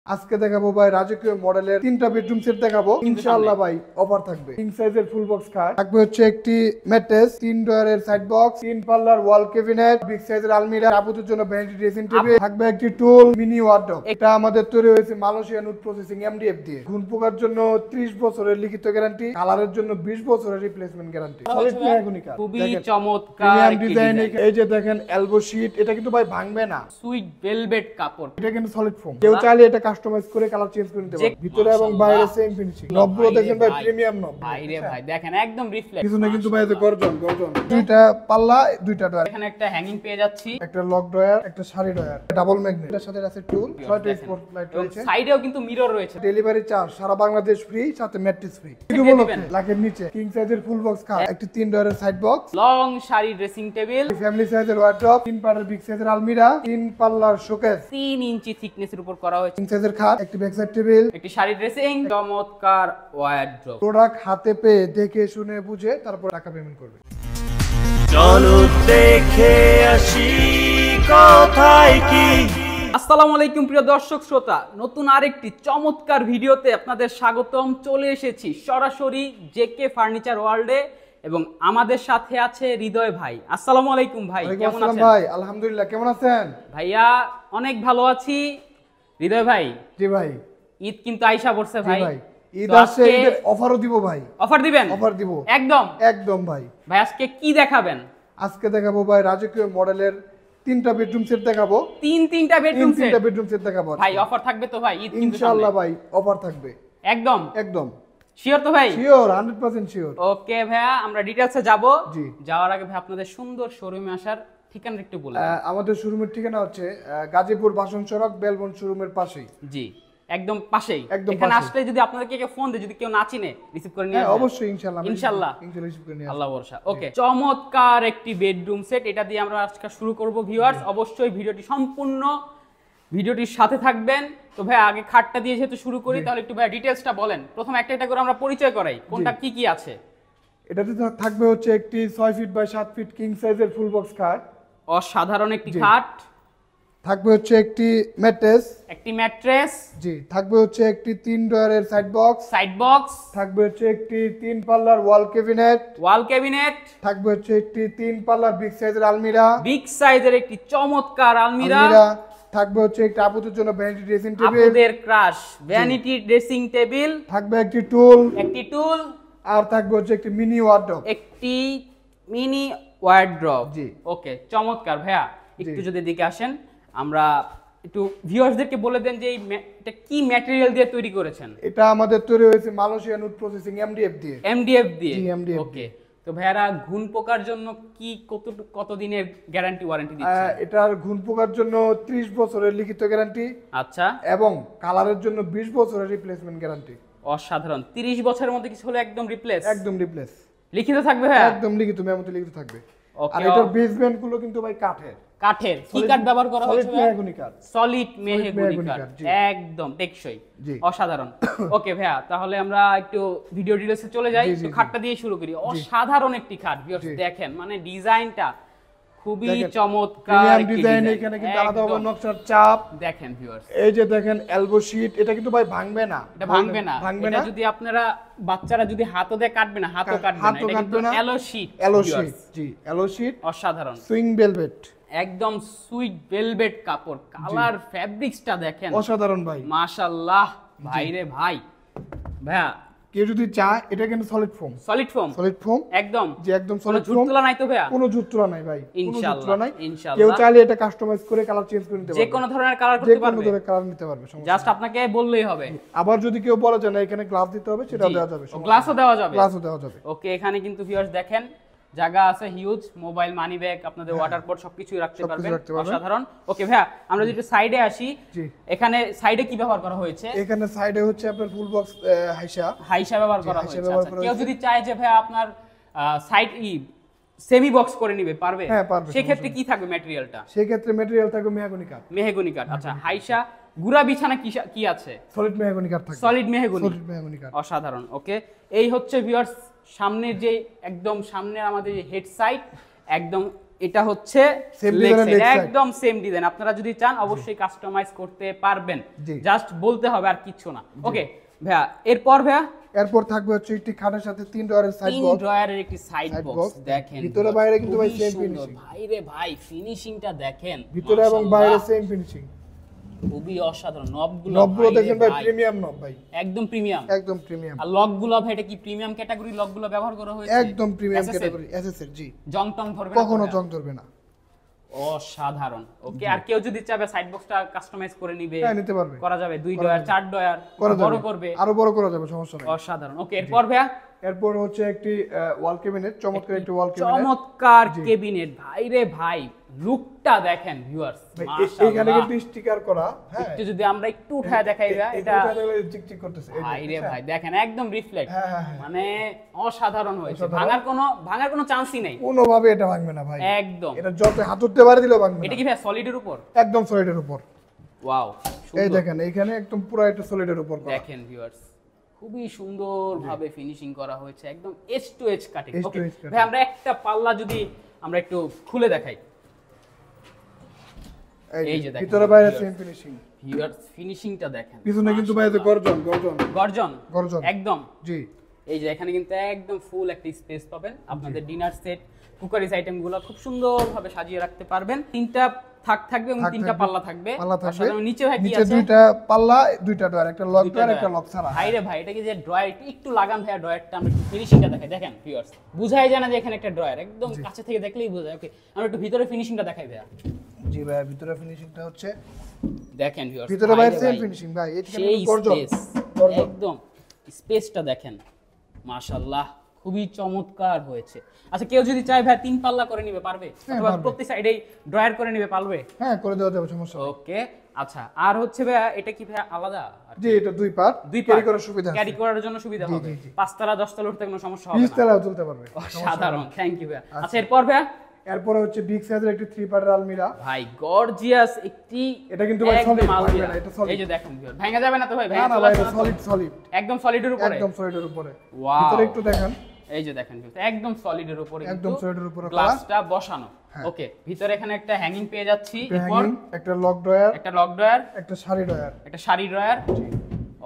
আজকে দেখাবো ভাই রাজকীয় মডেলের তিনটা বেডরুম সেট দেখাবো ইনশাআল্লাহ ভাই অফার থাকবে। কিং সাইজের ফুল বক্স খাট থাকবে, হচ্ছে একটি ম্যাট্রেস, 3 ডয়ারের সাইড বক্স, 3 পাল্লার ওয়াল ক্যাবিনেট, বিগ সাইজের আলমিরা, তাবুতের জন্য ভ্যানিটি ড্রেসিং টেবিল, থাকবে একটি টুল, মিনি ওয়ার্ডরোব। এটা আমাদের তৈরি হয়েছে মালয়েশিয়ান উড প্রসেসিং এমডিএফ দিয়ে। ঘুণ পোকার জন্য 30 বছরের লিখিত গ্যারান্টি, কালারের জন্য 20 বছরের রিপ্লেসমেন্ট গ্যারান্টি। সলিড মেহগনি কাঠ, খুবই চমৎকার প্রিমিয়াম ডিজাইন। এই যে দেখেন এলবো শীট, এটা কিন্তু ভাই ভাঙবে না। সুইট ভেলভেট কাপড়, এটা কিন্তু সলিড ফোম, কেউ চাইলে এটা কাস্টমাইজ করে কালার চেঞ্জ করে নিতে পারবে। ভিতরে এবং বাইরে সেম ফিনিশিং। নবগুলো দেখেন ভাই প্রিমিয়াম নব। ভাইরে ভাই দেখেন একদম রিফ্লেক্ট। পিছনে কিন্তু ভাই এই গর্জন দুইটা পাল্লা, দুইটা ডয়ার। এখানে একটা হ্যাঙ্গিং পেয়ে যাচ্ছি, একটা লক ডয়ার, একটা শাড়ি ডয়ার, ডাবল ম্যাগনেট, এর সাথে আছে টুল, 6টা স্পট লাইট রয়েছে। সাইডেও কিন্তু মিরর রয়েছে। ডেলিভারি চার্জ সারা বাংলাদেশ ফ্রি, সাথে ম্যাট্রেস ফ্রি। কি বলবো লাখের নিচে কিং সাইজের ফুল বক্স খাট, একটি 3 ডয়ারের side box, long sari dressing table, family সাইজের ওয়ার্ডরোব, 3 পাল্লার বিগ সাইজের আলমিরা, 3 পাল্লার শোকেস, 3 ইঞ্চি থিকনেসের উপর করা হয়েছে। কিং সাইজের খাট, একটি ব্যাক সাইড টেবিল, একটি শাড়ি ড্রেসিং, চমৎকার ওয়ার্ডরোব। প্রোডাক্ট হাতে পেয়ে দেখে শুনে বুঝে তারপর টাকা পেমেন্ট করবে। চলো দেখে আসি কোথায় কি। আসসালামু আলাইকুম প্রিয় দর্শক শ্রোতা, নতুন আরেকটি চমৎকার ভিডিওতে আপনাদের স্বাগতম। চলে এসেছি সরাসরি জেকে ফার্নিচার ওয়ার্ল্ডে এবং আমাদের সাথে আছে হৃদয় ভাই। আসসালামু আলাইকুম ভাই, কেমন আছেন? ভাই আলহামদুলিল্লাহ, কেমন আছেন? ভাইয়া অনেক ভালো আছি। হৃদয় ভাই, জি ভাই, ঈদ কিন্তু আইসা পড়ছে ভাই। ঈদ আসছে, ঈদের অফারও দিব ভাই। অফার দিবেন? অফার দিব একদম একদম ভাই। ভাই আজকে কি দেখাবেন? আজকে দেখাবো ভাই রাজকীয় মডেলের তিনটা বেডরুম সেট দেখাবো। তিনটা বেডরুম সেট, তিনটা বেডরুম সেট দেখাবো ভাই। অফার থাকবে তো ভাই? ঈদ কিন্তু ইনশাআল্লাহ ভাই অফার থাকবে। একদম একদম শিওর তো ভাই? Sure, 100% sure. ওকে ভাইয়া, আমরা ডিটেইলসে যাব। জি, যাওয়ার আগে ভাই আপনাদের সুন্দর শোরুমে আসার ঠিকানা একটু বলুন। আমাদের শোরুমের ঠিকানা হচ্ছে গাজীপুর বাসন সড়ক, বেলবন শোরুমের পাশেই। জি, একদম পাশেই। একদম এখানে পাশেই। আসলে যদি আপনাদেরকে কেউ ফোন দেয়, যদি কেউ না চিনে, রিসিভ করে নিয়ে হ্যাঁ আসবেন? অবশ্যই ইনশাআল্লাহ ইনশাআল্লাহ রিসিভ করে নিয়ে আসবো। আল্লাহ ভরসা। ওকে, চমৎকার একটি বেডরুম সেট, এটা দিয়ে আমরা আজকে শুরু করব ভিউয়ার্স। অবশ্যই ভিডিওটি সম্পূর্ণ ভিডিওটির সাথে থাকবেন। তো ভাই আগে খাটটা দিয়ে যেহেতু শুরু করি, তাহলে একটু ভাই ডিটেইলসটা বলেন। প্রথমে একটা একটা করে আমরা পরিচয় করাই, কোনটা কি কি আছে। এটাতে থাকবে হচ্ছে একটি 6 ফিট বাই 7 ফিট কিং সাইজের ফুল বক্স খাট, অসাধারণ একটি খাট। থাকবে হচ্ছে একটি ম্যাট্রেস, একটি ম্যাট্রেস, জি, থাকবে হচ্ছে একটি 3 ডয়ারের সাইড বক্স, থাকবে হচ্ছে একটি 3 পাল্লার ওয়াল ক্যাবিনেট, থাকবে হচ্ছে একটি 3 পাল্লার বিগ সাইজের আলমিরা, বিগ সাইজের একটি চমৎকার আলমিরা, থাকবে হচ্ছে একটি তাবুতের জন্য ভ্যানিটি ড্রেসিং টেবিল, আপুদের ক্রাশ ভ্যানিটি ড্রেসিং টেবিল, থাকবে একটি টুল, আর থাকবে হচ্ছে একটি মিনি ওয়ার্ডরোব। জি, ওকে, চমৎকার ভাইয়া। একটু যদি দিকে আসেন, আমরা একটু ভিউয়ার্সদেরকে বলে দেন যে এটা কি ম্যাটেরিয়াল দিয়ে তৈরি করেছেন। এটা আমাদের তৈরি হয়েছে মালয়েশিয়ান উড প্রসেসিং এমডিএফ দিয়ে। জি, MDF। ওকে, তো ভাইয়ারা ঘুণ পোকার জন্য কি কত দিনের গ্যারান্টি ওয়ারেন্টি দিচ্ছে? এটার ঘুণ পোকার জন্য 30 বছরের লিখিত গ্যারান্টি, আচ্ছা, এবং কালারের জন্য 20 বছরের রিপ্লেসমেন্ট গ্যারান্টি। অসাধারণ। 30 বছরের মধ্যে কিছু হলে একদম রিপ্লেস লিখিত থাকবে ভাই? একদম লিখিত, মেমোতে লিখিত থাকবে। আর এটার বেসমেন্ট গুলো কিন্তু ভাই কাঠের। কি কাঠ ব্যবহার করা হয়েছে? সলিড মেহগনি কাঠ। সলিড মেহগনি কাঠ, একদম টেকসই, অসাধারণ। ওকে ভাইয়া, তাহলে আমরা একটু ভিডিও ডিটেইলসে চলে যাই। তো খাটটা দিয়ে শুরু করি। অসাধারণ একটি খাট ভিউয়ার্স, দেখেন মানে ডিজাইনটা খুবই চমৎকার একটি ডিজাইন। এখানে কিন্তু আলাদাভাবে নকশার চাপ দেখেন ভিউয়ার্স। এই যে দেখেন এলবো শীট, এটা কিন্তু ভাই ভাঙবে না। এটা ভাঙবে না। এটা যদি আপনারা বাচ্চারা যদি হাতও দিয়ে কাটবে না, হাতও কাটবে না। এটা কিন্তু এলো শীট, জি, এলো শীট। অসাধারণ। সুইং ভেলভেট, একদম সুইট ভেলভেট কাপড়। কালার ফ্যাব্রিক্সটা দেখেন, অসাধারণ ভাই, মাশাআল্লাহ। ভাইরে ভাই, ভাইয়া কেউ যদি চায়, এটা কিন্তু সলিড ফোম একদম, যে একদম সলিড ফোম। ঝুট তোলা নাই তো ভাইয়া? কোনো ঝুট তোলা নাই ভাই, ইনশাআল্লাহ। কেউ চাইলে এটা কাস্টমাইজ করে কালার চেঞ্জ করে নিতে পারবে। যে কোনো ধরনের কালার করতে পারবে, যে কোনো ধরনের কালার নিতে পারবে, জাস্ট আপনাকে বললেই হবে। আবার যদি কেউ বলে যে না এখানে গ্লাস দিতে হবে, সেটাও দেওয়া যাবে, গ্লাসও দেওয়া যাবে। ওকে, এখানে কিন্তু ভিউয়ার্স দেখেন জায়গা আছে হিউজ। মোবাইল, মানি ব্যাগ, আপনাদের ওয়াটার পট সবকিছু রাখতে পারবেন, অসাধারণ। ওকে ভাইয়া, আমরা যদি সাইডে আসি, এখানে সাইডে কি ব্যবহার করা হয়েছে? এখানে সাইডে হচ্ছে আপনার ফুল বক্স হাইসা ব্যবহার করা হয়েছে। কেউ যদি চায় যে ভাইয়া আপনার সাইড সেমি বক্স করে নিবে, পারবে? হ্যাঁ পারবে। সেই ক্ষেত্রে কি থাকবে ম্যাটেরিয়ালটা? সেই ক্ষেত্রে ম্যাটেরিয়াল থাকবে মেহগনি কাঠ। আচ্ছা, হাইসা গুড়া বিছানা কি আছে? সলিড মেহগনি কাঠ থাকবে। সলিড মেহগনি কাঠ, অসাধারণ। ওকে, এই হচ্ছে ভিউয়ার্স সামনের যে একদম সামনের আমাদের যে হেড সাইড, একদম এটা হচ্ছে Same leg design, side, leg side। একদম সেম ডিজাইন। আপনারা যদি চান অবশ্যই কাস্টমাইজ করতে পারবেন, জি। জাস্ট বলতে হবে আর কিচ্ছু না। ওকে ভাইয়া, এরপর ভাইয়া এরপর থাকবে হচ্ছে একটি খাটের সাথে 3 ডয়ারের সাইড তিন বক্স। ড্রয়ারের একটি সাইড Side বক্স box, দেখেন, ভিতরে বাইরে কিন্তু ভাই খুবই same সুন্দর। finishing। ভাই রে ভাই, ফিনিশিংটা দেখেন, ভিতরে এবং মাশাআল্লাহ, বাইরে সেম ফিনিশিং। খুবই অসাধারণ। নবগুলো নবগুলো ভাই রে দেখেন ভাই ভাই, প্রিমিয়াম নব ভাই, একদম প্রিমিয়াম। একদম প্রিমিয়াম, আর লকগুলো ভাই এটা কি প্রিমিয়াম ক্যাটাগরি লকগুলো ব্যবহার করা হয়েছে? একদম প্রিমিয়াম SSL? Category SSL. জি, জং টং ধরবে না তো কখনো ভাইয়া? জং ধরবে না। অসাধারণ। ওকে, আর কেউ যদি চাবে সাইড বক্সটা কাস্টমাইজ করে নিবে, হ্যাঁ নিতে পারবে, করা যাবে 2 ডয়ার 4 ডয়ার করা বড় যাবে, করবে, আরো বড় করা যাবে, সমস্যা নেই। অসাধারণ। ওকে, এরপর ভাইয়া এরপর হচ্ছে একটি ওয়াল ক্যাবিনেট, চমৎকার একটি ওয়াল ক্যাবিনেট। চমৎকার কেবিনেট। ভাই রে ভাই, লুকটা দেখেন ভিউয়ার্স, এইখানে কিন্তু স্টিকার করা, হ্যাঁ একটু যদি আমরা একটু উঠায় দেখাই ভাইয়া, এটা চিকচিক করতেছে। এই ভাই রে ভাই দেখেন, একদম রিফ্লেক্ট, হ্যাঁ, হ্যাঁ, হ্যাঁ। মানে অসাধারণ হয়েছে। অসাধারণ। ভাঙার কোনো চান্সই নেই, কোনোভাবে এটা ভাঙবে না ভাই, একদম। এটা যত হাত উঠতে পারে দিলেও ভাঙবে এটা না। কি ভাই সলিডের উপর? একদম সলিডের উপর। ওয়াও, এই দেখেন এইখানে একদম পুরো এটা সলিডের উপর করা। দেখেন ভিউয়ার্স, খুবই সুন্দরভাবে ফিনিশিং করা হয়েছে, একদম edge to edge cutting. Edge to okay edge cutting। ভাই, আমরা একটা পাল্লা যদি আমরা একটু খুলে দেখাই, এই এই যে যে দেখেন, ভিতরে বাইরে viewers। Same finishing. ভিউয়ার্স ফিনিশিংটা দেখেন, পিছনে কিন্তু ভাই এটা গর্জন গর্জন গর্জন গর্জন। একদম। জি, এই যে এখানে কিন্তু একদম ফুল একটা স্পেস পাবেন, আপনাদের ডিনার সেট কুকারিজ আইটেমগুলো খুব সুন্দরভাবে সাজিয়ে রাখতে পারবেন। তিনটা থাকবে এবং থাক তিনটা থাকবে, পাল্লা থাকবে। পাল্লা থাকবে। অসাধারণ। নিচে ভাই কি নিচে আছে? দুইটা পাল্লা, দুইটা ডয়ার, একটা লক দুইটা ডয়ার, একটা ড্রয়ার। লক ছাড়া। ভাই রে ভাই, এটা কি যে ড্রয়ার, একটু লাগান ভাইয়া ড্রয়ারটা, আমরা একটু ফিনিশিংটা দেখাই। দেখেন ভিউয়ার্স, বুঝাই যায় না যে এখানে একটা ড্রয়ার, একদম কাছে থেকে দেখলেই বোঝা যায়। ওকে, আমরা একটু ভিতরে ফিনিশিংটা দেখাই ভাইয়া। জি ভাই, ভিতরে ফিনিশিংটা হচ্ছে দেখেন ভিউয়ার্স, ভিতরে বাইরে সেম ফিনিশিং ভাই। এখানে সেই গর্জন স্পেস, গর্জন। একদম স্পেসটা দেখেন, মাশাআল্লাহ, খুবই চমৎকার হয়েছে। আচ্ছা, কেউ যদি চায় ভাই 3 পাল্লা করে নিবে পারবে, হ্যাঁ, অথবা পারবে। প্রতি সাইডেই ড্রয়ার করে নিবে পারবে? হ্যাঁ করে দেওয়া যাবে, সমস্যা নেই। ওকে, আচ্ছা। আর হচ্ছে ভাইয়া, এটা কি ভাইয়া আলাদা? জি, এটা দুই পার্ট, দুই ক্যারি করার সুবিধা আছে। ক্যারি করার জন্য সুবিধা জি, হবে। জি, জি। 5 তলা 10 তলা উঠতে কোনো সমস্যা হবে না। 20 তলাও চলতে পারবে। সাধারণ। থ্যাংক ইউ ভাইয়া। আচ্ছা, এরপর ভাইয়া এরপরে হচ্ছে বিগ সাইজের একটি 3 পার্টের আলমিরা। ভাই গর্জিয়াস একটি, এটা কিন্তু ভাই একদম solid, ভাঙবে আলমিরা। না, এটা solid। এই যে দেখেন ভিউয়ার, ভাঙা যাবে না তো ভাই? না ভাঙা না চলে ভাই, আসবে এটা না তো? সলিড সলিড, একদম সলিডের উপরে, একদম সলিডের উপরে। ওয়াও, ভিতরে একটু দেখেন, এই যে দেখেন ভিউয়ার, একদম সলিডের উপরে, একদম solid-এর উপরে করা। গ্লাসটা বসানো। হ্যাঁ। ওকে, ভিতরে এখানে একটা হ্যাঙ্গিং পেয়ে যাচ্ছি, এরপর হ্যাঙ্গিং, একটা লক ড্রয়ার, একটা লক ড্রয়ার, একটা শাড়ি ড্রয়ার। একটা শাড়ি ড্রয়ার।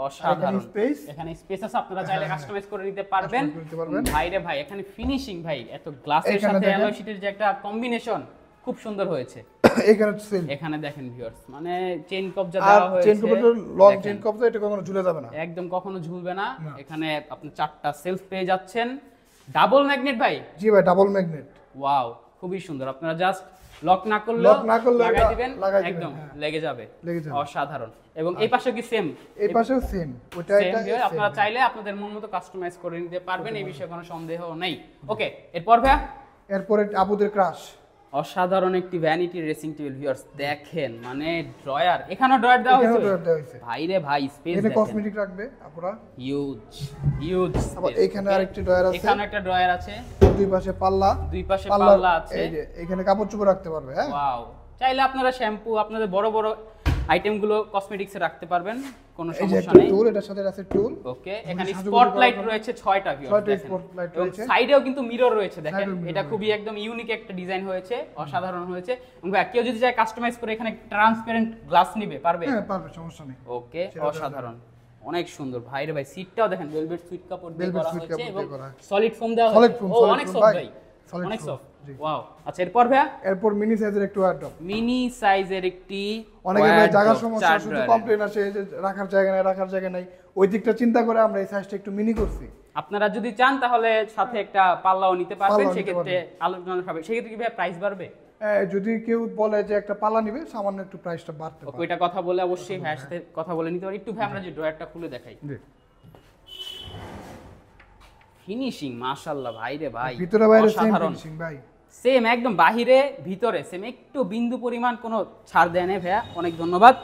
অসাধারণ। space। এখানে স্পেস আছে, আপনারা চাইলে কাস্টমাইজ করে নিতে পারবেন। Customize করতে পারবেন। ভাই রে ভাই, এখানে ফিনিশিং ভাই, এত গ্লাসের এখানে সাথে দেখেন। অ্যালয় শীটের যে একটা কম্বিনেশন, খুব সুন্দর হয়েছে। এখানে সেল এখানে দেখেন ভিউয়ার্স, মানে চেইন কবজা আর দেওয়া হয়েছে, চেইন কভার লং দেখেন, চেইন কভার, এটা কখনো ঝুলে যাবে না। একদম কখনো ঝুলবে না। না। এখানে আপনি 4টা সেলফ পেয়ে যাচ্ছেন, ডাবল ম্যাগনেট ভাই। জি ভাই, ডাবল ম্যাগনেট। ওয়াও, খুবই সুন্দর। আপনারা জাস্ট লক না করলে Lock না করলেও লাগাই এটা দিবেন, লাগাই দিবেন, একদম হ্যাঁ। লেগে যাবে। লেগে যাবে। অসাধারণ। এবং এই পাশে কি সেম? এই পাশেও সেম, ওটা সেম এটা ভিউ, আপনারা চাইলে আপনাদের মন মতো কাস্টমাইজ করে নিতে পারবেন, এই বিষয়ে কোনো সন্দেহ নেই। ওকে, এরপর ভাইয়া এরপরে আপুদের ক্রাশ। অসাধারণ একটি ভ্যানিটি ড্রেসিং টেবিল ভিউয়ার্স, দেখেন মানে ড্রয়ার, এখানেও ড্রয়ার দেওয়া এখানেও হয়েছে। ড্রয়ার দেওয়া হয়েছে। ভাই রে ভাই, স্পেস এখানে দেখেন, কসমেটিক রাখবে আপুরা। Huge huge. আবার এখানে আরেকটি ড্রয়ার আছে। এখানে একটা ড্রয়ার আছে, দুই পাশে পাল্লা, দুই পাশে পাল্লার- পাল্লা আছে। এই যে এখানে কাপড় চোপড় রাখতে পারবে, হ্যাঁ। ওয়াও, চাইলে আপনারা শ্যাম্পু, আপনাদের বড় বড় আইটেমগুলো কসমেটিক্সে রাখতে পারবেন, কোনো এই যে সমস্যা একটা নেই। টুল, এটার সাথে আছে টুল। ওকে, এখানে সাজুগুজু স্পটলাইট করার রয়েছে 6টা ভিউয়ার্স, 6টা দেখেন। spotlight এবং রয়েছে। সাইডেও কিন্তু মিরর রয়েছে, দেখেন, Side এও mirror এটা খুবই একদম ইউনিক একটা ডিজাইন হয়েছে, অসাধারণ হয়েছে। এবং ভাই, কেউ যদি চায় কাস্টমাইজ করে এখানে ট্রান্সপারেন্ট গ্লাস নিবে, পারবে? হ্যাঁ পারবে, সমস্যা নেই। ওকে, সেটা অসাধারণ, অনেক সুন্দর। ভাই রে ভাই, সিটটাও দেখেন ভেলভেট সুইট কাপড় দিয়ে Velvet করা suite হয়েছে কাপড় এবং দিয়ে করা। সলিড ফোম দেওয়া Solid হয়েছে। foam, ও, solid অনেক foam, সফট ভাই। ভাই, Solid অনেক foam, সফট। জি। ওয়াও। আচ্ছা, এরপর ভাইয়া এরপর মিনি সাইজের একটু ওয়ার্ডরোব। মিনি সাইজের একটি অনেকে ভাই জায়গার wardrobe, সমস্যা, 4 শুধু drawer-এর। কমপ্লেন আসে যে রাখার জায়গা নাই, রাখার জায়গা নাই। ওই দিকটা চিন্তা করে আমরা এই সাইজটা একটু মিনি করছি। আপনারা যদি চান তাহলে সাথে একটা পাল্লাও নিতে পারবেন, পাল্লাও নিতে সেক্ষেত্রে আলোচনা হবে। সেক্ষেত্রে কি ভাই প্রাইস বাড়বে? যদি কেউ বলে যে একটা পাল্লা নিবে, সামান্য একটু প্রাইসটা বাড়তে ওকে, পারে। ওইটা কথা বলে অবশ্যই ভাইয়ের সাথে কথা বলে নিতে পারি। একটু ভাই আমরা যে ড্রয়ারটা খুলে দেখাই, জি। ফিনিশিং মাশাআল্লাহ ভাই রে ভাই, ভিতরে বাইরে সেম অসাধারণ। ফিনিশিং ভাই। সেম একদম, বাহিরে ভিতরে সেম, একটু বিন্দু পরিমাণ কোনো ছাড় দেয় না ভাইয়া, অনেক ধন্যবাদ।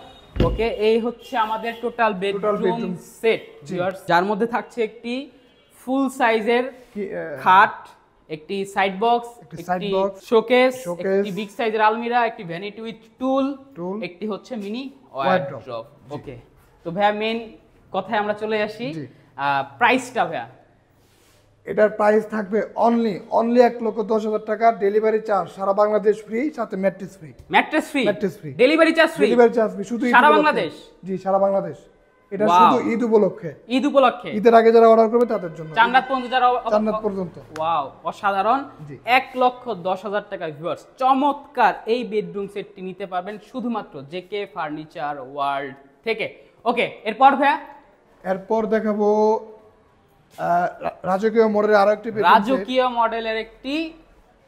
ওকে, এই হচ্ছে আমাদের টোটাল বেডরুম bedroom সেট, জি। যার মধ্যে থাকছে একটি ফুল সাইজের কি, খাট, একটি সাইড বক্স, একটি side একটি box, শোকেস, showcase, একটি বিগ সাইজের আলমিরা, একটি ভ্যানিটি উইথ টুল, Tool, একটি হচ্ছে মিনি wardrobe। ওয়ারড্রপ। ওকে, তো ভাইয়া মেইন কথায় আমরা চলে আসি, জি। প্রাইসটা ভাইয়া। এটার প্রাইস থাকবে অনলি 1,10,000 টাকা, ডেলিভারি চার্জ সারা বাংলাদেশ ফ্রি, সাথে mattress free. Mattress free, mattress free, delivery charge free, delivery charge free শুধু সারা বাংলাদেশ। জি সারা বাংলাদেশ। এটা Wow. শুধু ঈদ উপলক্ষে, ঈদ উপলক্ষে ঈদের আগে যারা অর্ডার করবে তাদের জন্য, চান্নাত পর্যন্ত যারা জান্নাত পর্যন্ত। ওয়াও, অসাধারণ। জি। 1,10,000 টাকা ভিউয়ার্স, চমৎকার এই বেডরুম সেটটি নিতে পারবেন শুধুমাত্র জেকে ফার্নিচার ওয়ার্ল্ড থেকে। ওকে, এরপর ভাইয়া এরপর দেখাবো রাজকীয় মডেলের আরো একটি bedroom set। রাজকীয় মডেলের একটি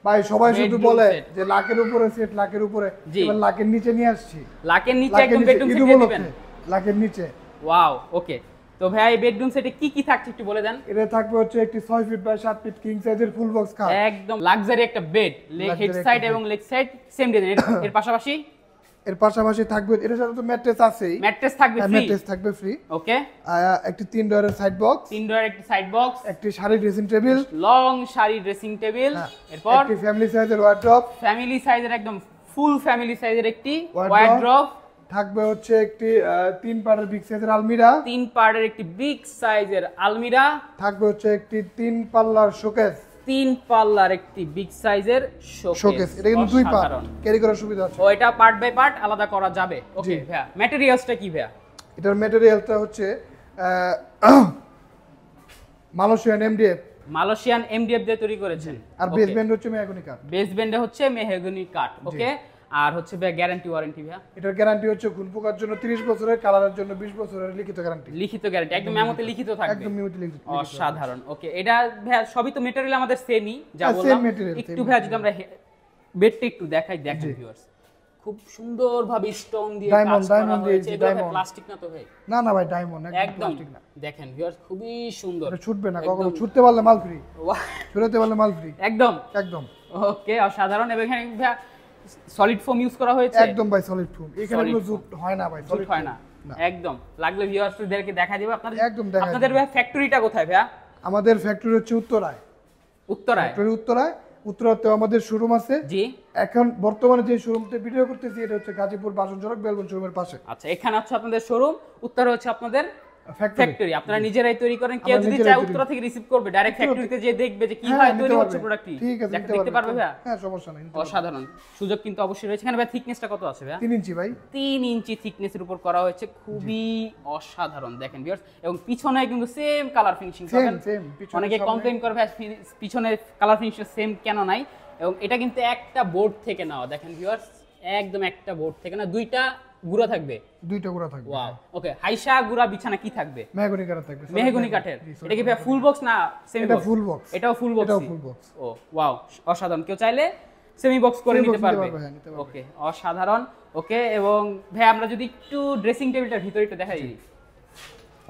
ভাই সবাই শুধু bedroom বলে set। যে লাখের উপরে সেট, লাখের উপরে, জি। এবার লাখের নিচে নিয়ে আসছি। লাখের নিচে লাখের একদম নিচে, বেডরুম ঈদ সেট দিয়ে দিবেন। উপলক্ষে লাখের নিচে। ওয়াও, ওকে। তো ভাইয়া এই বেডরুম সেটে কি কি থাকছে একটু বলে দেন। এটা থাকবে হচ্ছে একটি 6 ফিট বাই 7 ফিট কিং সাইজের ফুল বক্স খাট। একদম লাক্সারি একটা বেড, হেড Luxury সাইড একটা এবং লেগ সাইড সেম ডিজাইন। এর পাশাপাশি এর পাশাপাশি থাকবে, এটার সাথে তো ম্যাট্রেস আছেই, ম্যাট্রেস থাকবে ফ্রি। ম্যাট্রেস থাকবে ফ্রি। ওকে, একটি 3 ডয়ারের সাইড বক্স, 3 ডয়ার একটি সাইড বক্স, একটি sari dressing table, long sari dressing table, এরপর একটি ফ্যামিলি সাইজের ওয়ার্ড্রপ, ফ্যামিলি সাইজের একদম ফুল ফ্যামিলি সাইজের একটি Wardrobe। ওয়ার্ড্রপ, থাকবে হচ্ছে একটি 3 পার্টের বিগ সাইজের আলমিরা, 3 পার্টের একটি বিগ সাইজের আলমিরা, থাকবে হচ্ছে একটি 3 পাল্লার শোকেস। 3 পাল্লার একটি বিগ সাইজের শোকেস শোকেস। এটা কিন্তু 2 পার্ট, ক্যারি করার সুবিধা আছে। ও এটা পার্ট বাই পার্ট আলাদা করা যাবে। ওকে জি। ভাইয়া, ম্যাটেরিয়ালসটা কি ভাইয়া? এটার ম্যাটেরিয়ালটা হচ্ছে মালয়েশিয়ান এমডিএফ, মালয়েশিয়ান এমডিএফ দিয়ে তৈরি করেছেন। আর বেসমেন্ট হচ্ছে মেহগনি কাঠ। বেস বেন্ডে হচ্ছে মেহগনি কাঠ। ওকে, আর হচ্ছে ভাইয়া গ্যারান্টি ওয়ারেন্টি ভাইয়া? এটার গ্যারান্টি হচ্ছে ঘুণ পোকার জন্য 30 বছরের, কালারের জন্য 20 বছরের লিখিত গ্যারান্টি। লিখিত গ্যারান্টি, একদম মেমোতে লিখিত থাকবে। একদম নিউট্রাল লিখিত। অসাধারণ। ওকে, এটা ভাইয়া সবই তো ম্যাটেরিয়াল আমাদের সেমই যা হ্যাঁ, বললাম। same material, একটু same ভাইয়া যদি আমরা বেডটা একটু দেখাই, দেখেন ভিউয়ার্স, খুব সুন্দরভাবে স্টোন দিয়ে কাজ Diamond, করা diamond হয়েছে। দিয়েছি, এগুলো diamond। প্লাস্টিক না তো ভাই? না না ভাই, ডায়মন্ড, একদম একদম প্লাস্টিক না। দেখেন ভিউয়ার্স, খুবই সুন্দর। এটা ছুটবে না একদম। কখনো, ছুটতে পারলে মাল ফ্রি, বাহ, ছুটতে পারলে মাল ফ্রি। একদম একদম ওকে, অসাধারণ। এবং এখানে ভাইয়া সলিড ফোম ইউজ করা হয়েছে। একদম ভাই সলিড ফোম, এখানে Solid কোনো foam। জুট হয় না ভাই, জুট সলিড হয় না একদম। লাগলে ভিউয়ার্সদেরকে দেখা দিবে আপনাদের। একদম দেখা আপনাদের ভাইয়া ফ্যাক্টরিটা কোথায় ভাইয়া? আমাদের ফ্যাক্টরি হচ্ছে উত্তরায়, উত্তরায়। ফ্যাক্টরি উত্তরায়, উত্তরাতে আমাদের শোরুম আছে। জি। এখন বর্তমানে যে শোরুমতে ভিডিও করতেছি এটা হচ্ছে গাজীপুর বাসন সড়ক বেলবন শোরুমের পাশে আচ্ছা, এখানে হচ্ছে আপনাদের শোরুম, উত্তরে হচ্ছে আপনাদের ফ্যাক্টরি। ফ্যাক্টরি। আপনারা নিজেরাই তৈরি করেন। কেউ আমরা যদি নিজেরাই চায় তৈরি উত্তরা থেকে রিসিভ করবে, ডাইরেক্ট ফ্যাক্টরিতে যে দেখবে যে কি হ্যাঁ, হয় নিতে তৈরি পারবে। হচ্ছে প্রোডাক্টটি, ঠিক আছে, দেখতে পারবে ভাইয়া? হ্যাঁ সমস্যা নাই, নিতে পারবে। অসাধারণ। সুযোগ কিন্তু অবশ্যই রয়েছে। এখানে ভাই থিকনেসটা কত আছে ভাইয়া? 3 ইঞ্চি ভাই। 3 ইঞ্চি থিকনেসের উপর করা হয়েছে, খুবই অসাধারণ। দেখেন ভিউয়ার্স, এবং পিছনে কিন্তু সেম কালার ফিনিশিং পাবেন। সেম অনেকে কমপ্লেইন করে ভাই পিছনে কালার ফিনিশিং সেম কেন নাই, এবং এটা কিন্তু একটা বোর্ড থেকে নেওয়া। দেখেন ভিউয়ার্স, একদম একটা বোর্ড থেকে না, দুইটা গুঁড়া থাকবে। দুইটা গুড়া থাকবে। ওয়াও, ওকে। হাইসা গুঁড়া বিছানা কি থাকবে? মেহগনি কাঠ থাকবে, মেহগনি কাঠের। এটা কি ভাই ফুল বক্স না সেমি এটা বক্স? Full box. এটাও ফুল বক্স। এটাও ফুল বক্স। ও ওয়াও, অসাধারণ। কেউ চাইলে সেমি বক্স করে Semi box নিতে নিতে পারবে। পারবে, হ্যাঁ, নিতে পারবে। ওকে, অসাধারণ। ওকে, এবং ভাই আমরা যদি একটু ড্রেসিং টেবিলটার ভিতরে একটু দেখাই দিই।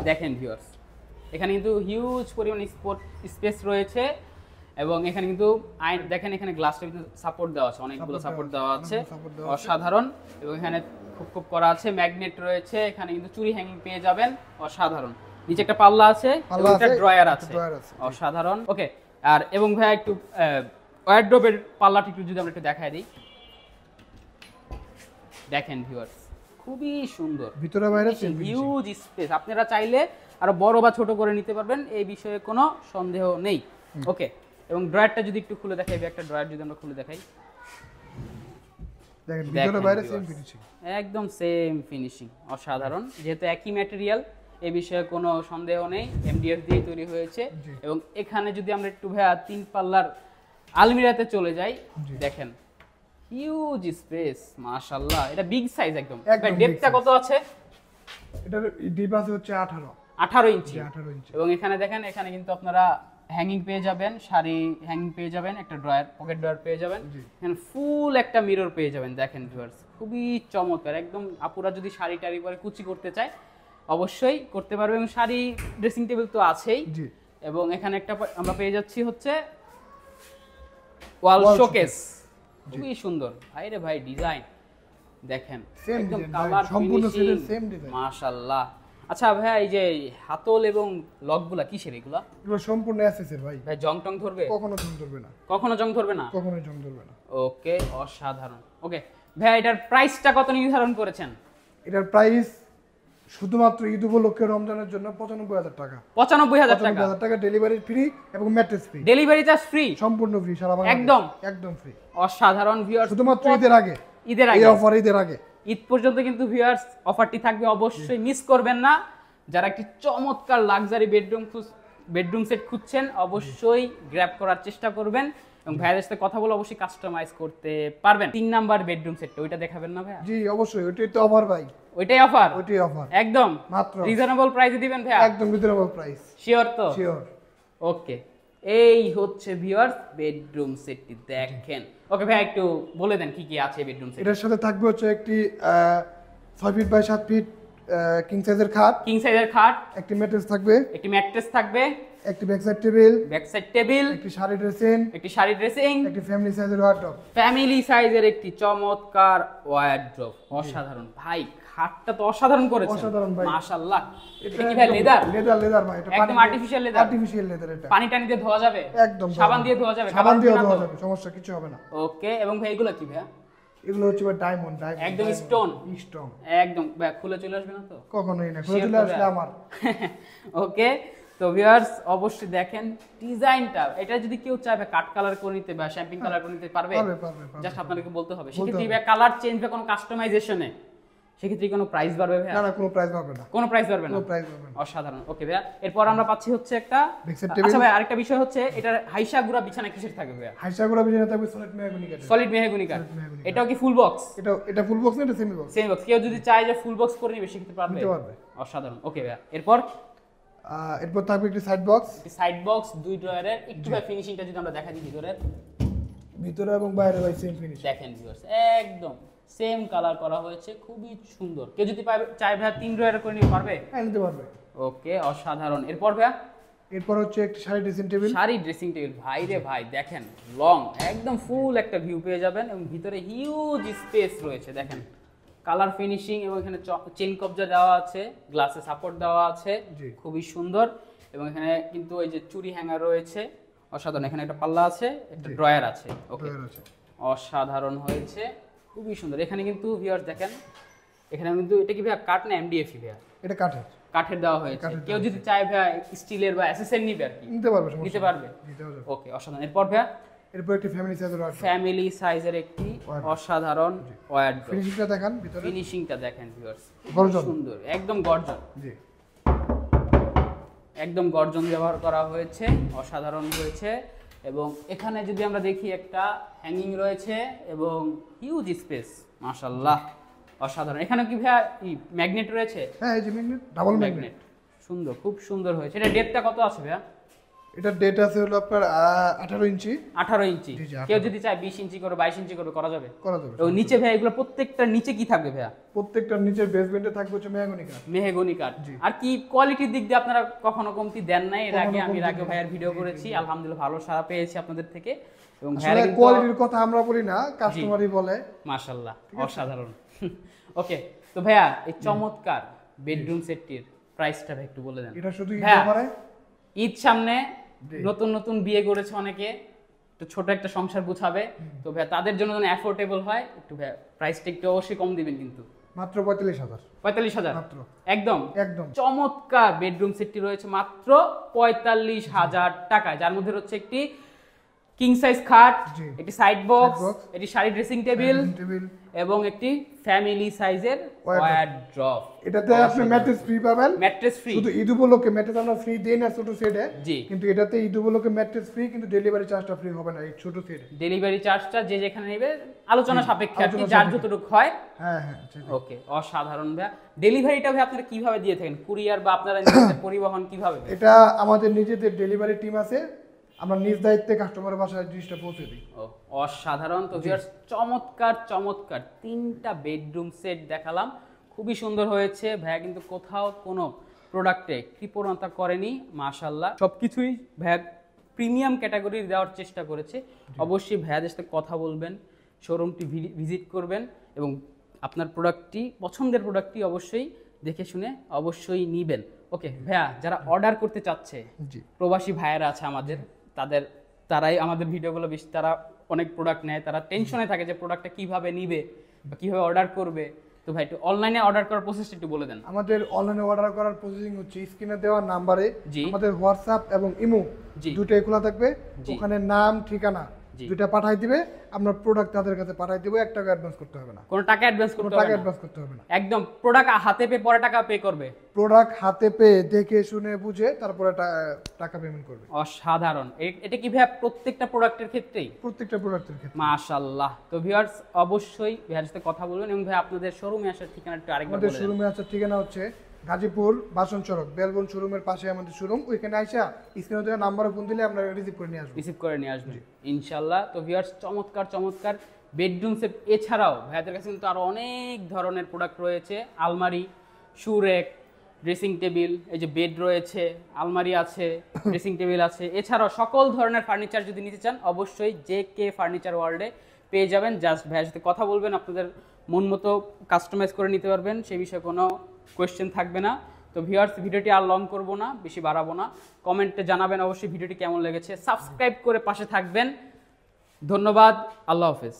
দেখেন ভিউয়ার্স, এখানে কিন্তু হিউজ পরিমাণ স্পেস রয়েছে, এবং এখানে কিন্তু দেখেন এখানে গ্লাসটা কিন্তু সাপোর্ট দেওয়া আছে, অনেকগুলো সাপোর্ট দেওয়া আছে, support দেওয়া আছে। অসাধারণ। এবং এখানে খুব করা আছে, ম্যাগনেট রয়েছে, এখানে কিন্তু চুরি হ্যাঙ্গিং পেয়ে যাবেন, অসাধারণ। নিচে একটা পাল্লা আছে, পাল্লা এবং একটা আছে, ড্রয়ার একটা আছে, drawer আছে। অসাধারণ। ওকে, আর এবং ভাই একটু ওয়ারড্রোবের পাল্লাটা একটু যদি আমরা একটু দেখাই দিই। দেখেন ভিউয়ার্স, খুবই সুন্দর, ভিতরে বাইরে সেম হিউজ স্পেস। আপনারা চাইলে আরো বড় বা ছোট করে নিতে পারবেন, এই বিষয়ে কোনো সন্দেহ নেই। ওকে, এবং ড্রয়ারটা যদি একটু খুলে দেখাই, একটা ড্রয়ার যদি আমরা খুলে দেখাই, দেখেন ভিতরে দেখেন বাইরে সেম viewers, ফিনিশিং। একদম সেম ফিনিশিং, অসাধারণ। যেহেতু একই ম্যাটেরিয়াল, এই বিষয়ে কোনো সন্দেহ নেই, এমডিএফ দিয়ে তৈরি হয়েছে। জি। এবং এখানে যদি আমরা একটু ভাইয়া 3 পাল্লার আলমিরাতে চলে যাই, জি। দেখেন হিউজ স্পেস, মাশাআল্লাহ। এটা বিগ সাইজ একদম। একদম big ডেপথটা size। কত আছে? এটার ডিপ আছে হচ্ছে 18 ইঞ্চি। 18 ইঞ্চি। এবং এখানে দেখেন, এখানে কিন্তু আপনারা হ্যাঙ্গিং পেয়ে যাবেন, শাড়ি হ্যাঙ্গিং পেয়ে যাবেন, একটা ড্রয়ার, পকেট ড্রয়ার পেয়ে যাবেন, এখানে ফুল একটা মিরর পেয়ে যাবেন। দেখেন ভিউয়ার্স, খুবই চমৎকার। একদম আপুরা যদি শাড়ি টাড়ি পরে কুচি করতে চায় অবশ্যই করতে পারবে, এবং শাড়ি ড্রেসিং টেবিল তো আছেই। জি। এবং এখানে একটা আমরা পেয়ে যাচ্ছি হচ্ছে ওয়াল Wall শোকেস, খুবই সুন্দর। ভাইরে ভাই, ডিজাইন দেখেন, Same একদম design, কালার সম্পূর্ণ ফিনিশিং, সেটের same design। মাশাআল্লাহ। আচ্ছা ভাই, এই যে হাতল এবং লকগুলা কিসের এগুলা? এগুলো সম্পূর্ণ এসএসের ভাই, ভাই জং টং ধরবে? কখনো জং ধরবে না, কখনো জং ধরবে না? কখনো জং ধরবে না। ওকে, অসাধারণ। ওকে ভাই, এটার প্রাইসটা কত নির্ধারণ করেছেন? এটার প্রাইস শুধুমাত্র ঈদ উপলক্ষে রমজানের জন্য 95,000 টাকা। 95,000 টাকা 95,000 টাকা ডেলিভারি ফ্রি এবং mattress free. Delivery charge free, সম্পূর্ণ ফ্রি সারা বাংলাদেশ। একদম ফ্রি। অসাধারণ ভিউয়ার্স, শুধুমাত্র ঈদের আগে এই অফার, ঈদের আগে ঈদ পর্যন্ত কিন্তু ভিউয়ার্স অফারটি থাকবে, অবশ্যই মিস করবেন না। যারা একটি চমৎকার লাক্সারি বেডরুম সেট খুঁজছেন অবশ্যই গ্র্যাব করার চেষ্টা করবেন এবং ভাইয়াদের সাথে কথা বলে অবশ্যই কাস্টমাইজ করতে পারবেন। 3 নাম্বার বেডরুম সেটটা ওইটা দেখাবেন না ভাইয়া? জি অবশ্যই, ওইটাই তো অফার ভাই। ওইটাই অফার? ওইটাই অফার, একদম মাত্র রিজনেবল প্রাইসে দিবেন ভাইয়া? একদম রিজনেবল প্রাইস। শিওর তো? শিওর। ওকে, এই হচ্ছে ভিউয়ার্স বেডরুম সেটটি, দেখেন। ওকে ভাই, একটু বলে দেন কি কি আছে বেডরুম সেট। এটার সাথে থাকবে হচ্ছে একটি 6 ফিট বাই 7 ফিট কিং সাইজের খাট, একটি ম্যাট্রেস থাকবে, একটি ম্যাট্রেস থাকবে, একটি ব্যাকসাইড টেবিল, একটি শাড়ি ড্রেসিং, একটি ফ্যামিলি সাইজের ওয়ার্ডরোব। ফ্যামিলি সাইজের একটি চমৎকার ওয়ার্ডরোব। অসাধারণ ভাই, খাটটা তো অসাধারণ করেছেন। অসাধারণ ভাই, মাশাআল্লাহ। এটা কি ভাই লেদার? লেদার ভাই, এটা একদম আর্টিফিশিয়াল লেদার। এটা পানি টানি দিয়ে ধোয়া যাবে? একদম। সাবান দিয়ে ধোয়া যাবে? সমস্যা কিছু হবে না। ওকে, এবং ভাই এগুলো কি ভাই? এগুলো হচ্ছে ডায়মন্ড, একদম স্টোন। একদম ভাই, খুলে চলে আসবে না তো? কখনোই না, খুলে চলে আসলে আমার। ওকে, তো ভিউয়ার্স অবশ্যই দেখেন ডিজাইনটা। এটা যদি কেউ চাইবে কাট কালার করে নিতে বা শ্যাম্পিং কালার করে নিতে পারবে? জাস্ট আপনাদেরকে বলতে হবে। সেক্ষেত্রে ভাই কালার চেঞ্জ বা কোনো কাস্টমাইজেশনে সেক্ষেত্রে কোনো প্রাইস বাড়বে ভাই? না, কোনো প্রাইস বাড়বে না। কোনো প্রাইস বাড়বে না? অসাধারণ। ওকে ভাই, এরপর আমরা পাচ্ছি হচ্ছে একটা, আচ্ছা ভাই আরেকটা বিষয় হচ্ছে এটা হাইসা গুড়া বিছানা কিসের থাকবে ভাই? হাইসা গুড়া বিছানা থাকবে সলিড মেহগনি কাঠ। এটাও কি ফুল বক্স? এটা ফুল বক্স না, এটা সেমি বক্স। কেউ যদি চায় যে ফুল বক্স করে নিবে সেক্ষেত্রে পারবে? অসাধারণ। ওকে ভাই, এরপর থাকবে একটি সাইড বক্স 2 ড্রয়ারের। একটু ভাই ফিনিশিংটা যদি আমরা দেখাই দিই, ভিতরে এবং বাইরে ভাই সেম ফিনিশ। দেখেন ভিউয়ার্স, একদম সেম কালার করা হয়েছে, খুবই সুন্দর। কেউ যদি চায় ভাই 3 ড্রয়ার করে নিতে পারবে? হ্যাঁ, নিতে পারবে। ওকে, অসাধারণ। এরপর হচ্ছে একটি শাড়ি ড্রেসিং টেবিল। ভাই রে ভাই, দেখেন লং, একদম ফুল একটা ভিউ পেয়ে যাবেন এবং ভিতরে হিউজ স্পেস রয়েছে। দেখেন কালার ফিনিশিং এবং এখানে চেইন কবজা দেওয়া আছে, গ্লাসে সাপোর্ট দেওয়া আছে, খুবই সুন্দর। এবং এখানে কিন্তু ওই যে চুড়ি হ্যাঙ্গার রয়েছে, অসাধারণ। এখানে একটা পাল্লা আছে, একটা ড্রয়ার আছে। ওকে, অসাধারণ হয়েছে, খুবই সুন্দর। এখানে কিন্তু ভিউয়ার্স দেখেন, এখানে কিন্তু এটা কি ভাই কাঠ না এমডিএফ ভাই? এটা কাঠের দেওয়া হয়েছে। কেউ যদি চায় ভাই স্টিলের বা এসএসএন নিবে আর কি নিতে পারবে। ওকে, অসাধারণ। এরপর একটি ফ্যামিলি সাইজের একটি অসাধারণ ওয়ার্ডরোব। ফিনিশিংটা দেখেন ভিউয়ার্স, সুন্দর, একদম গর্জন। একদম গর্জন ব্যবহার করা হয়েছে, অসাধারণ হয়েছে। এবং এখানে যদি আমরা দেখি একটা হ্যাঙ্গিং রয়েছে এবং হিউজ স্পেস, মাশাআল্লাহ, অসাধারণ। এখানে কি ভাই ম্যাগনেট রয়েছে? হ্যাঁ, এই যে ম্যাগনেট, ডাবল ম্যাগনেট, সুন্দর, খুব সুন্দর হয়েছে। এটা ডেপথটা কত আছে ভাই? এটা ডেট আছে হলো আপনার 18 ইঞ্চি। 18 ইঞ্চি। কেউ যদি চায় 20 ইঞ্চি করে, 22 ইঞ্চি করে করা যাবে? এবং নিচে ভাই এগুলো প্রত্যেকটার নিচে কি থাকবে ভাই? প্রত্যেকটার নিচের বেসমেন্টে থাকবে হচ্ছে মেহগনি কাঠ। আর কি কোয়ালিটির দিক দিয়ে আপনারা কখনো কমতি দেন নাই? এর আগে আমি ভাইয়ের ভিডিও করেছি, আলহামদুলিল্লাহ ভালো সাড়া পেয়েছি আপনাদের থেকে। এবং ভাইয়ের কোয়ালিটির কথা আমরা বলি না, কাস্টমারই বলে। মাশাআল্লাহ, অসাধারণ। ওকে, তো ভাইয়া এই চমৎকার বেডরুম সেটটির প্রাইসটা ভাই একটু বলে দেন। এটা শুধু ঈদ সামনে, নতুন নতুন বিয়ে করেছে অনেকে, তো ছোট একটা সংসার গুছাবে, তো ভাই তাদের জন্য যেন অ্যাফোর্ডেবল হয়, একটু ভাই প্রাইসটা একটু অবশ্যই কম দিবেন কিন্তু। মাত্র 45,000 মাত্র। একদম চমৎকার বেডরুম সেটটি রয়েছে মাত্র 45,000 টাকায়, যার মধ্যে হচ্ছে একটি কিং সাইজ খাট, একটি সাইড বক্স, একটি শাড়ি ড্রেসিং টেবিল এবং একটি ফ্যামিলি সাইজের ওয়ার্ডরোব। এটাতে আপনি ম্যাট্রেস ফ্রি পাবেন। ম্যাট্রেস ফ্রি, শুধু ঈদ উপলক্ষে ম্যাট্রেস আমরা ফ্রি দেই না ছোট সেটে, কিন্তু এটাতে ঈদ উপলক্ষে ম্যাট্রেস ফ্রি, কিন্তু ডেলিভারি চার্জটা ফ্রি হবে না এই ছোট সেটে। ডেলিভারি চার্জটা যে যেখানে নেবে আলোচনা সাপেক্ষে আর কি, যার যতটুকু হয়। হ্যাঁ। ওকে, অসাধারণ ভাই। ডেলিভারিটা ভাই আপনারা কিভাবে দিয়ে থাকেন? কুরিয়ার বা আপনারা নিজেদের পরিবহন কিভাবে? এটা আমাদের নিজেদের ডেলিভারি টিম আছে, আমরা নিজ দায়িত্বে কাস্টমারের বাসায় জিনিসটা পৌঁছে দিই। অসাধারণ। তো ভিউয়ার্স, চমৎকার 3টা বেডরুম সেট দেখালাম, খুবই সুন্দর হয়েছে। ভাইয়া কিন্তু কোথাও কোনো প্রোডাক্টে কৃপণতা করেনি, মাশাআল্লাহ। সবকিছুই ভাইয়া প্রিমিয়াম ক্যাটাগরি দেওয়ার চেষ্টা করেছে। অবশ্যই ভাইয়াদের সাথে কথা বলবেন, শোরুমটি ভিজিট করবেন এবং আপনার পছন্দের প্রোডাক্টটি অবশ্যই দেখে শুনে অবশ্যই নিবেন। ওকে ভাইয়া, যারা অর্ডার করতে চাচ্ছে, প্রবাসী ভাইয়েরা আছে আমাদের, তারাই আমাদের ভিডিওগুলো বেশি, তারা অনেক প্রোডাক্ট নেয়, তারা টেনশনে থাকে যে প্রোডাক্টটা কিভাবে নিবে বা কিভাবে অর্ডার করবে। তো ভাই একটু অনলাইনে অর্ডার করার প্রসেসটা একটু বলে দেন। আমাদের অনলাইনে অর্ডার করার প্রসেসিং হচ্ছে স্ক্রিনে দেওয়া নাম্বারে জি। আমাদের হোয়াটসঅ্যাপ এবং ইমো জি। দুটোই খোলা থাকবে। জি। ওখানে নাম ঠিকানা জি। দুইটা পাঠাই দিবে, আমরা প্রোডাক্ট তাদের কাছে পাঠাই দিব, 1 টাকা অ্যাডভান্স করতে হবে না। কোনো টাকা অ্যাডভান্স কোনো করতে টাকা হবে না, অ্যাডভান্স করতে হবে না। একদম প্রোডাক্ট হাতে পেয়ে পরে টাকা পে করবে। প্রোডাক্ট হাতে পেয়ে দেখে শুনে বুঝে তারপরে টাকা পেমেন্ট করবে। অসাধারণ। এটা কি ভাই প্রত্যেকটা প্রোডাক্টের ক্ষেত্রেই? প্রত্যেকটা প্রোডাক্টের ক্ষেত্রে। মাশাআল্লাহ। তো ভিউয়ার্স অবশ্যই ভাইয়ের সাথে কথা বলবেন এবং ভাই আপনাদের শোরুমে আসার ঠিকানা একটু আরেকবার আমাদের বলে দেন। শোরুমে আসার ঠিকানা হচ্ছে গাজীপুর বাসন সড়ক বেলবন শোরুমের পাশে আমাদের শোরুম। ওইখানে আইসা স্ক্রিনে দেওয়া নাম্বারে ফোন দিলে আমরা রিসিভ করে নিয়ে আসবো। রিসিভ করে নিয়ে আসবেন ইনশাআল্লাহ। তো ভিউয়ার্স চমৎকার চমৎকার বেডরুম সেট এছাড়াও ভাইয়াদের কাছে কিন্তু আরো অনেক ধরনের প্রোডাক্ট রয়েছে। আলমারি, শু রেক, ড্রেসিং টেবিল, এই যে বেড রয়েছে, আলমারি আছে, ড্রেসিং টেবিল আছে। এছাড়াও সকল ধরনের ফার্নিচার যদি নিতে চান অবশ্যই JK ফার্নিচার ওয়ার্ল্ডে পেয়ে যাবেন। জাস্ট ভাইয়ের সাথে কথা বলবেন, আপনাদের মন মতো কাস্টমাইজ করে নিতে পারবেন, সেই বিষয়ে কোনো কোয়েশ্চেন থাকবে না। তো ভিউয়ার্স ভিডিওটি আর লং করব না, বেশি বাড়াবো না। কমেন্টে জানাবেন অবশ্যই ভিডিওটি কেমন লেগেছে, সাবস্ক্রাইব করে পাশে থাকবেন। ধন্যবাদ, আল্লাহ হাফেজ।